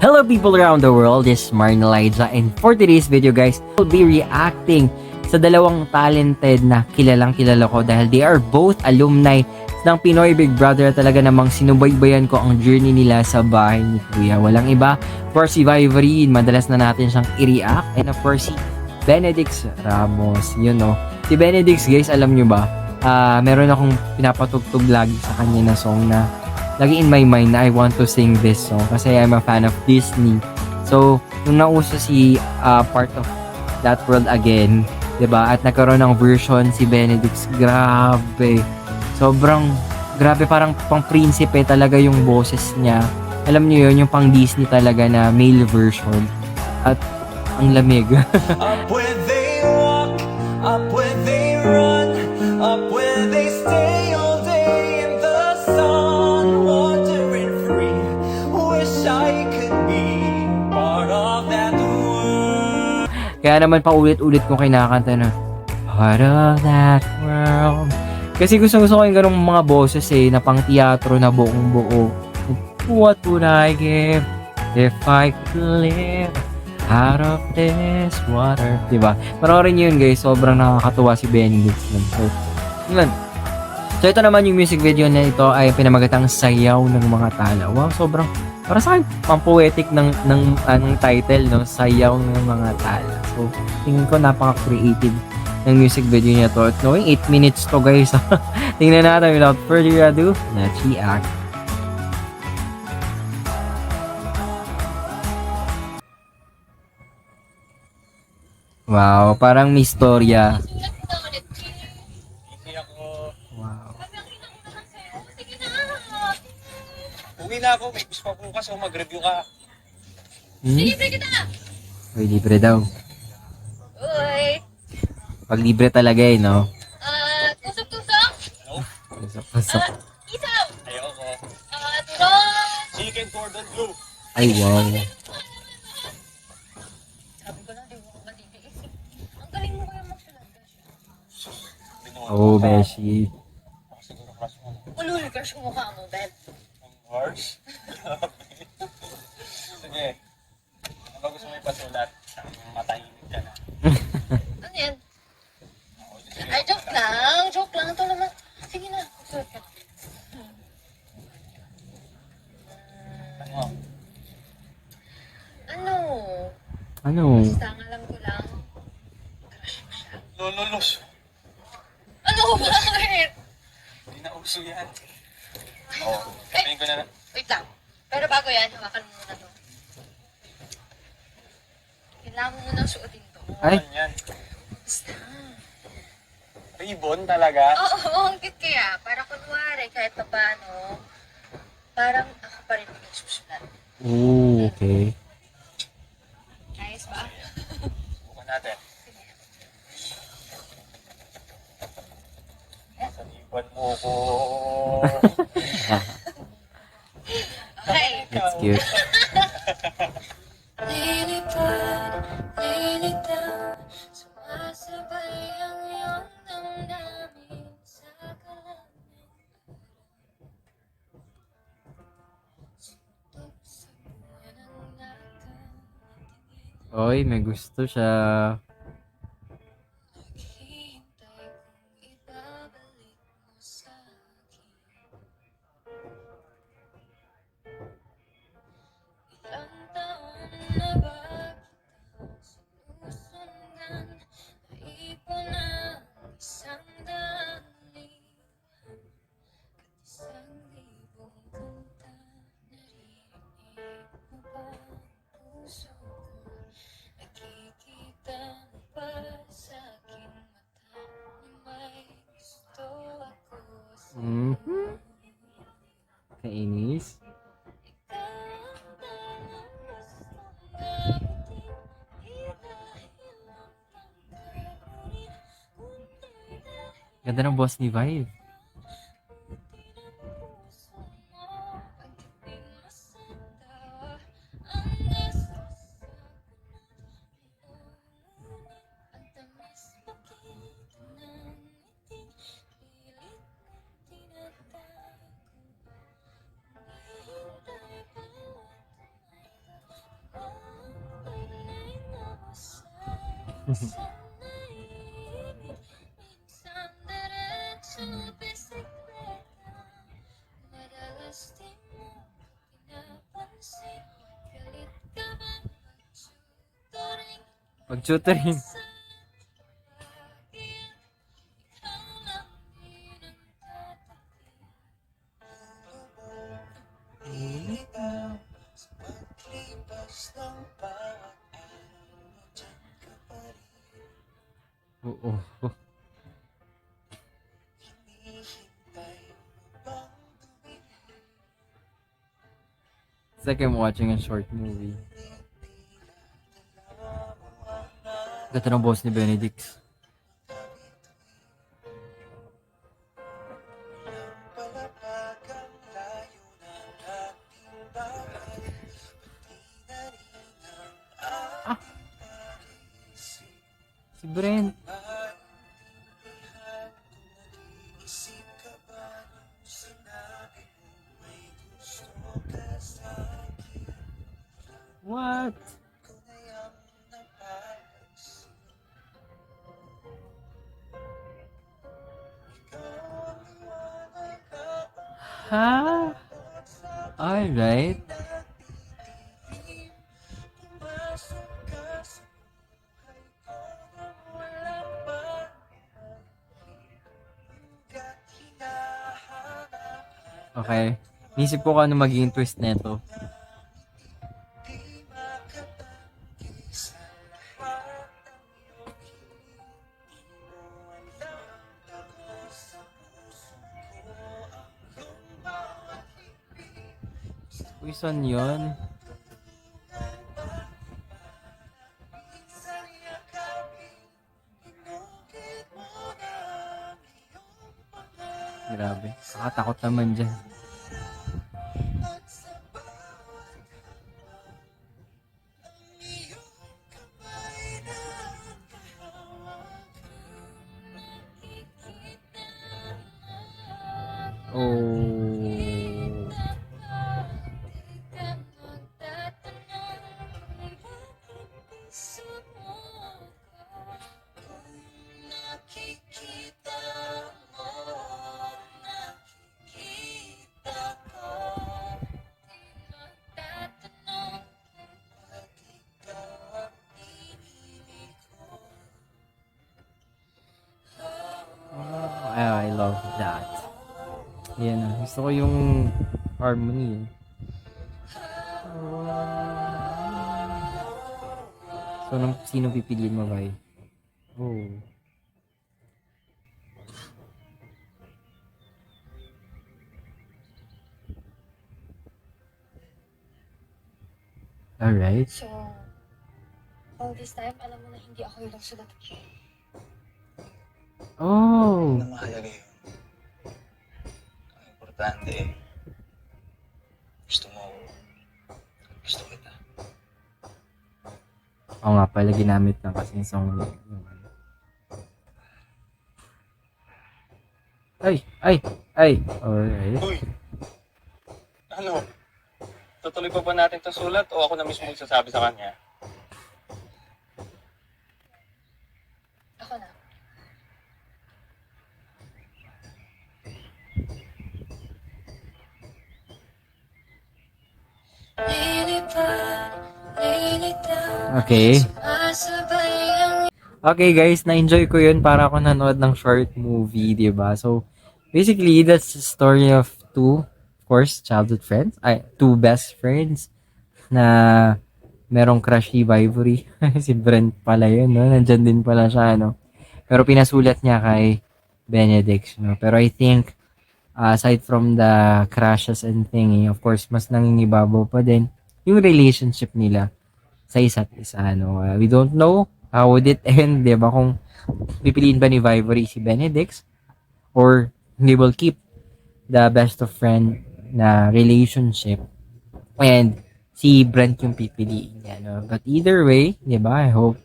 Hello people around the world, this is Martin Elijah, and for today's video guys, I'll be reacting sa dalawang talented na kilalang kilala ko dahil they are both alumni ng Pinoy Big Brother. Talaga namang sinubaybayan ko ang journey nila sa bahay ni Kuya. Walang iba, of course si Viverine, madalas na natin siyang i-react, and of course si Benedict Ramos, yun no. Si Benedict guys, alam nyo ba, meron akong pinapatugtog lagi sa kanya na song na lagi in my mind na I want to sing this song kasi I'm a fan of Disney. So, nung nauso si Part of That World Again, 'di ba? At nagkaroon ng version si Benedict, grabe. Sobrang grabe, parang pang prinsipe talaga yung boses niya. Alam niyo 'yun, yung pang Disney talaga na male version. At ang lamig. Up where they walk, up where they run, up where they stay all day in the sun, wandering free. Wish I could be part of that world. Kaya naman paulit-ulit ko kinakanta na part of that world. Kasi gusto ko yung ganung mga boses na pang teatro na buong buo. What would I give if I could live out of this water? Diba? Panoorin nyo yun guys, sobrang nakakatuwa si Benedict. So, yun. So ito naman yung music video na ito ay pinamagatang Sayaw ng Mga Tala. Wow, sobrang para sa akin pang-poetic ng title, no? Sayaw ng Mga Tala. So tingin ko napaka-creative ng music video niya to. At knowing 8 minutes to guys. Tingnan natin without further ado, let's react. Wow, parang may storya. Hindi ako. Wow. Uwi na ako, may gusto pa bukas o mag-review ka. Libre kita! Uy, libre daw. Uy! Pag libre talaga no? Tusok-tusok! Hello? Pasok. Isaw! Ayoko. Turong! Chicken cordon bleu. Ay, wow. Sabi ko lang, di mo ako matitiis. Ang galing mo kaya magsulat ka siya. Oh, Beshi. Siguro crush mo. Ulul, crush yung mukha mo, Ben. Ang horse? Sige. Ano gusto mo ipasulat? Ang matahimik ka na. Ano yan? Ay, joke lang. Joke lang. Ito naman. Sige na, magsulat ka. Ano? Ano? Ano? Basta ang alam ko lang, crush mo siya. Lololos. Ano? Bakit? Hindi na uso yan. Oo. Sabihin ko na. Wait lang. Pero bago yan, hawakan mo muna to. Kailangan mo munang suotin to. Ay. Ano yan? Basta. Ribbon talaga? Oo, ang cute kaya. Para kunwari, kahit pa paano, parang ako pa rin yung susulat. Oh, okay. Ayos ba? Subukan natin. Sa liban mo ko. Okay. That's cute. Lilipad, lilitaw, sumasabay ang iyong damdamin sa kalamig. Suntok sa buwan ang nakatingin. Oy, may gusto siya. Naghihintay kung ibabalik mo sa akin. Ilang taon na ba kita sinusundan? Naipon ang isang dalihan, at 1,000 kanta. Narinig mo ba ang puso ko? Nakikita mo ba sa aking mata na may gusto ako sa'yo? Mhm. Kainis. Ganda ng boss ni Vibe. Minsan diretso bisikleta, madalas di mo pinapansin. Galit ka ba pag-tutoring? Pag-tutoring. Ikaw lang din ang tatakil. Ilitaw sa paglipas ng bawat araw, nandiyan ka pa rin. Oo. Hinihintay mo bang tumingin? It's like I'm watching a short movie. Ganda ng boss ni Benedict. Palapag ang layo ng ating bawat pati na rin ang ating pag-isip. Si Brent. Maintindihan kung nag-iisip ka ba nung sinabi mo may gusto ka sa'kin. What? Ko na yung napapansin. Ikaw ang liwanag habang Ha? Alright. nagtitilim. Pumasok ka sa buhay ko nang wala pa hanggat hinahanap. Okay. Nisip ko kung ano magiging twist neto. Di makatanggi sa lahat ng iyong hiling. Di mo alam tapos sa puso ko ang iyong bawat higpit. Poison yun. Minsan yakapin, inukit mo na ang iyong pangalan. Grabe. Nakatakot naman dyan. At sa bawat hakbang, ang iyong kamay na kahawak. Nakikita Oh. di ka magtatanong, bakit di sumuko? Kung nakikita mo, nakikita ko. Di magtatanong kung At ikaw ang pinili ko. I love that. Yan na. Gusto ko yung harmony eh. So, sino pipiliin mo, bay? Oh. Alright. So, all this time, alam mo na hindi ako yung nagsulat. Oh. Ang mahalaga yun. Ang importante, gusto mo, gusto kita. Oo nga pala, ginamit lang kasi yung song yung ano. Ay! Alright. Uy! Ano? Tutuloy pa ba natin ito sulat o ako na mismo magsasabi sa kanya? Ako na. Okay. Okay guys, na-enjoy ko yun para ako nanood ng short movie, di ba? So, basically, that's the story of two, of course, childhood friends. Two best friends na merong crush si Ivory. Si Brent pala yun, no? Nandyan din pala siya, no? Pero pinasulat niya kay Benedict, no? Pero I think, aside from the crushes and thingy, of course, mas nangingibabaw pa din yung relationship nila sa isa't isa, no? We don't know how would it end, di ba? Kung pipiliin ba ni Ivory si Benedict or they will keep the best of friend na relationship and si Brent yung pipiliin niya, no? But either way, di ba? I hope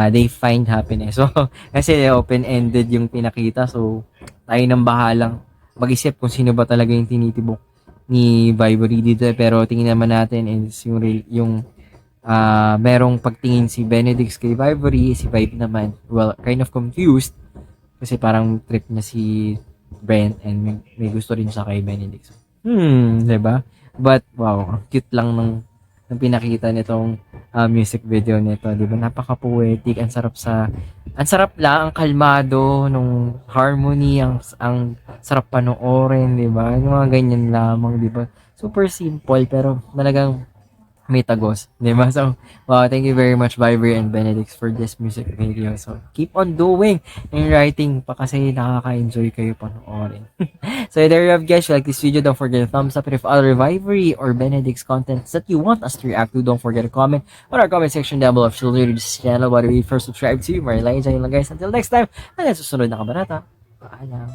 they find happiness. So, kasi open-ended yung pinakita. So, tayo nang bahalang mag-isip kung sino ba talaga yung tinitibok ni Ivory dito. Pero tingin naman natin is yung merong pagtingin si Benedict kay Vivory, si Vibe naman, well, kind of confused kasi parang trip niya si Brent and may gusto rin siya kay Benedict. So, 'di ba? But wow, ang cute lang ng pinakita nitong music video nito, 'di ba? Napaka-poetic, ang sarap lang, ang kalmado nung harmony, ang sarap panoorin, 'di ba? Yung mga ganyan lamang, 'di ba? Super simple pero talagang may tagos, di ba? So, wow, thank you very much, Viber and Benedict, for this music video. So, keep on doing and writing pa kasi nakaka-enjoy kayo panoorin. So, there you have, guys. If you like this video, don't forget to thumbs up. And if other Vibery or Benedict's contents that you want us to react to, don't forget to comment on our comment section down below. If you're new to this channel, why don't you first subscribe to Marlene? Yun lang, guys. Until next time, hanggang susunod na kabanata. Paalam.